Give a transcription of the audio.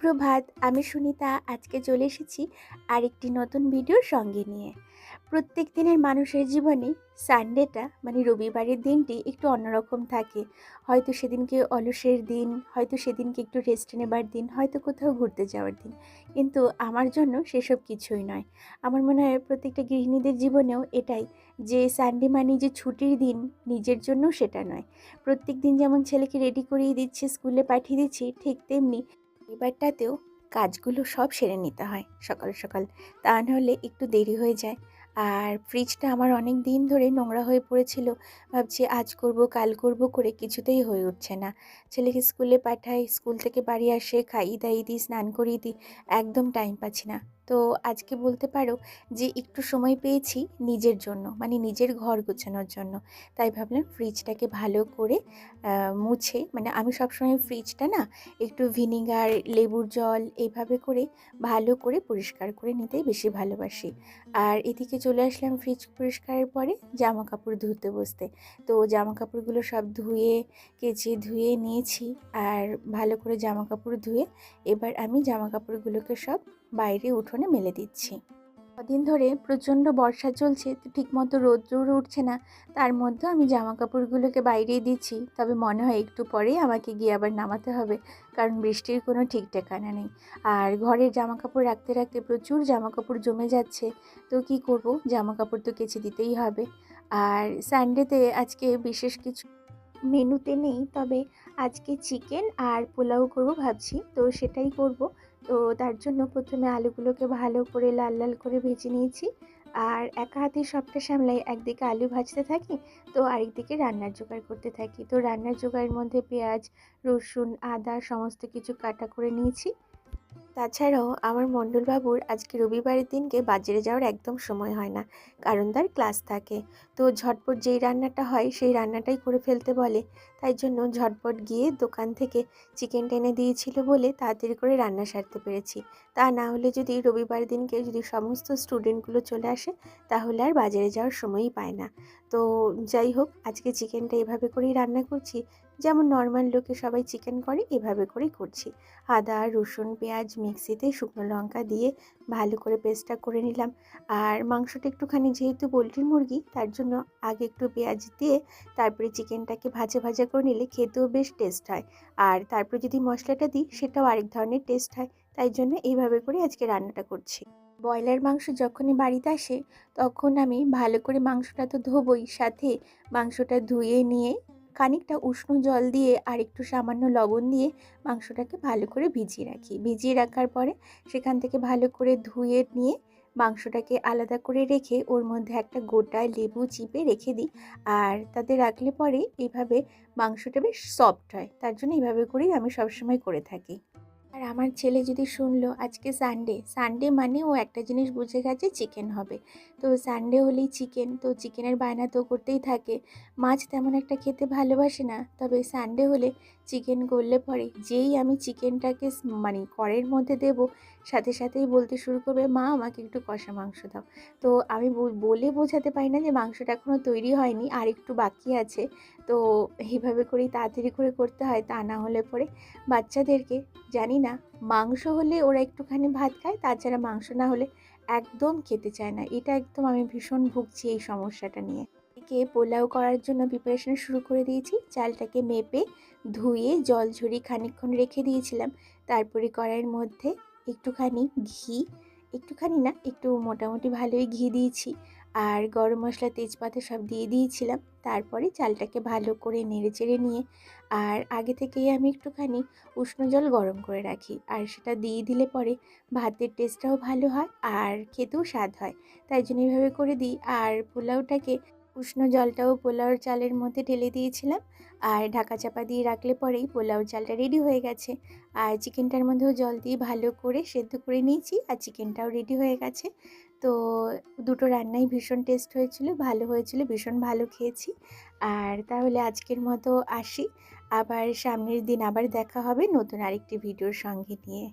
সুপ্রভাত। আমি সুনিতা। আজকে চলে এসেছি আরেকটি নতুন ভিডিওর সঙ্গে নিয়ে। প্রত্যেক দিনের মানুষের জীবনে সানডেটা মানে রবিবারের দিনটি একটু অন্যরকম থাকে। হয়তো সেদিনকে অলসের দিন, হয়তো সেদিনকে একটু রেস্ট নেবার দিন, হয়তো কোথাও ঘুরতে যাওয়ার দিন। কিন্তু আমার জন্য সেসব কিছুই নয়। আমার মনে হয় প্রত্যেকটা গৃহিণীদের জীবনেও এটাই, যে সানডে মানে যে ছুটির দিন, নিজের জন্যও সেটা নয়। প্রত্যেক দিন যেমন ছেলেকে রেডি করিয়ে দিচ্ছি, স্কুলে পাঠিয়ে দিচ্ছি, ঠিক তেমনি এবারটাতেও কাজগুলো সব সেরে নিতে হয় সকাল সকাল, তা নাহলে একটু দেরি হয়ে যায়। আর ফ্রিজটা আমার অনেক দিন ধরে নোংরা হয়ে পড়েছিল, ভাবছি আজ করব কাল করব করে কিছুতেই হয়ে উঠছে না। ছেলেকে স্কুলে পাঠাই, স্কুল থেকে বাড়ি আসে, খাইয়ে দাইয়ে দিই, স্নান করিয়ে দিই, একদম টাইম পাচ্ছি না। তো আজকে বলতে পারো যে একটু সময় পেয়েছি নিজের জন্য, মানে নিজের ঘর গোছানোর জন্য। তাই ভাবলাম ফ্রিজটাকে ভালো করে মুছে, মানে আমি সবসময় ফ্রিজটা না একটু ভিনিগার, লেবুর জল এইভাবে করে ভালো করে পরিষ্কার করে নিতেই বেশি ভালোবাসি। আর এদিকে চলে আসলাম ফ্রিজ পরিষ্কারের পরে জামা কাপড় ধুতে বসতে। তো জামা কাপড়গুলো সব ধুয়ে কেচে ধুয়ে নিয়েছি। আর ভালো করে জামা কাপড় ধুয়ে এবার আমি জামা কাপড়গুলোকে সব বাইরে উঠোনে মেলে দিচ্ছি। কদিন ধরে প্রচণ্ড বর্ষা চলছে, তো ঠিকমতো রোদ্দুর উঠছে না। তার মধ্যে আমি জামা কাপড়গুলোকে বাইরেই দিচ্ছি, তবে মনে হয় একটু পরেই আমাকে গিয়ে আবার নামাতে হবে, কারণ বৃষ্টির কোনো ঠিক ঠিকানা নেই। আর ঘরের জামা কাপড় রাখতে রাখতে প্রচুর জামা কাপড় জমে যাচ্ছে। তো কি করব, জামা কাপড় তো কেচে দিতেই হবে। আর সানডেতে আজকে বিশেষ কিছু মেনুতে নেই, তবে আজকে চিকেন আর পোলাও করব ভাবছি, তো সেটাই করব। তো তার জন্য প্রথমে আলুগুলোকে ভালো করে লাল লাল করে ভেজে নিয়েছি। আর একা হাতে সবটা সামলাই, একদিকে আলু ভাজতে থাকি, তো আরেকদিকে রান্নার জোগাড় করতে থাকি। তো রান্নার জোগাড়ের মধ্যে পেঁয়াজ, রসুন, আদা সমস্ত কিছু কাটা করে নিয়েছি। তাছাড়াও আমার মণ্ডলবাবুর আজকে রবিবারের দিনকে বাজারে যাওয়ার একদম সময় হয় না, কারণ তার ক্লাস থাকে। তো ঝটপট যেই রান্নাটা হয় সেই রান্নাটাই করে ফেলতে বলে। তাই জন্য ঝটপট গিয়ে দোকান থেকে চিকেন টেনে দিয়েছিল বলে তাড়াতাড়ি করে রান্না সারতে পেরেছি। তা না হলে যদি রবিবার দিনকে যদি সমস্ত স্টুডেন্টগুলো চলে আসে, তাহলে আর বাজারে যাওয়ার সময়ই পায় না। তো যাই হোক, আজকে চিকেনটা এভাবে করেই রান্না করছি, যেমন নর্মাল লোকে সবাই চিকেন করে এভাবে করেই করছি। আদা, রসুন, পেঁয়াজ মিক্সিতে শুকনো লঙ্কা দিয়ে ভালো করে পেস্টটা করে নিলাম। আর মাংসটা একটুখানি যেহেতু পোলট্রি মুরগি, তার জন্য আগে একটু পেঁয়াজ দিয়ে তারপরে চিকেনটাকে ভাজা ভাজা করে নিলে খেতেও বেশ টেস্ট হয়। আর তারপরে যদি মশলাটা দিই সেটাও আরেক ধরনের টেস্ট হয়। তাই জন্য এইভাবে করে আজকে রান্নাটা করছি। ব্রয়লার মাংস যখনই বাড়িতে আসে, তখন আমি ভালো করে মাংসটা তো ধোবই, সাথে মাংসটা ধুয়ে নিয়ে খানিকটা উষ্ণ জল দিয়ে আর একটু সামান্য লবণ দিয়ে মাংসটাকে ভালো করে ভিজিয়ে রাখি। ভিজিয়ে রাখার পরে সেখান থেকে ভালো করে ধুয়ে নিয়ে মাংসটাকে আলাদা করে রেখে ওর মধ্যে একটা গোটা লেবু চিপে রেখে দিই। আর তাতে রাখলে পরে এইভাবে মাংসটা বেশ সফট হয়। তার জন্য এইভাবে করেই আমি সবসময় করে থাকি। আর আমার ছেলে যদি শুনলো আজকে সানডে, সানডে মানে ও একটা জিনিস বুঝে গেছে, চিকেন হবে। তো সানডে হলেই চিকেন, তো চিকেনের বায়না তো করতেই থাকে। মাছ তেমন একটা খেতে ভালোবাসে না, তবে সানডে হলে চিকেন করলে পরে যেই আমি চিকেনটাকে মানে কড়াইয়ের মধ্যে দেব, সাথে সাথেই বলতে শুরু করবে, মা আমাকে একটু কষা মাংস দাও। তো আমি বলে বোঝাতে পারি না যে মাংসটা এখনও তৈরি হয়নি, আর একটু বাকি আছে। তো এইভাবে করেই তাড়াতাড়ি করে করতে হয়, তা না হলে পরে বাচ্চাদেরকে জানি না, মাংস হলে ওরা একটুখানি ভাত খায়, তাছাড়া মাংস না হলে একদম খেতে চায় না। এটা একদম আমি ভীষণ ভুগছি এই সমস্যাটা নিয়ে। এদিকে পোলাও করার জন্য প্রিপারেশন শুরু করে দিয়েছি। চালটাকে মেপে ধুয়ে জল ঝরিয়ে খানিকক্ষণ রেখে দিয়েছিলাম। তারপরে কড়াইয়ের মধ্যে একটুখানি ঘি, একটুখানি না একটু মোটামুটি ভালোই ঘি দিয়েছি। আর গরম মশলা, তেজপাতা সব দিয়ে দিয়েছিলাম। তারপরে চালটাকে ভালো করে নেড়েচেড়ে নিয়ে, আর আগে থেকেই আমি একটুখানি উষ্ণ জল গরম করে রাখি, আর সেটা দিয়ে দিলে পরে ভাতের টেস্টটাও ভালো হয় আর খেতেও স্বাদ হয়। তাই জন্য এইভাবে করে দিই। আর পোলাওটাকে উষ্ণ জলটাও পোলাওর চালের মধ্যে ঢেলে দিয়েছিলাম, আর ঢাকা চাপা দিয়ে রাখলে পরেই পোলাও চালটা রেডি হয়ে গেছে। আর চিকেনটার মধ্যেও জল দিয়ে ভালো করে সেদ্ধ করে নিয়েছি, আর চিকেনটাও রেডি হয়ে গেছে। তো দুটো রান্নাই ভীষণ টেস্ট হয়েছিল, ভালো হয়েছিল, ভীষণ ভালো খেয়েছি। আর তাহলে আজকের মতো আসি, আবার সামনের দিন আবার দেখা হবে নতুন আরেকটি ভিডিওর সঙ্গে নিয়ে।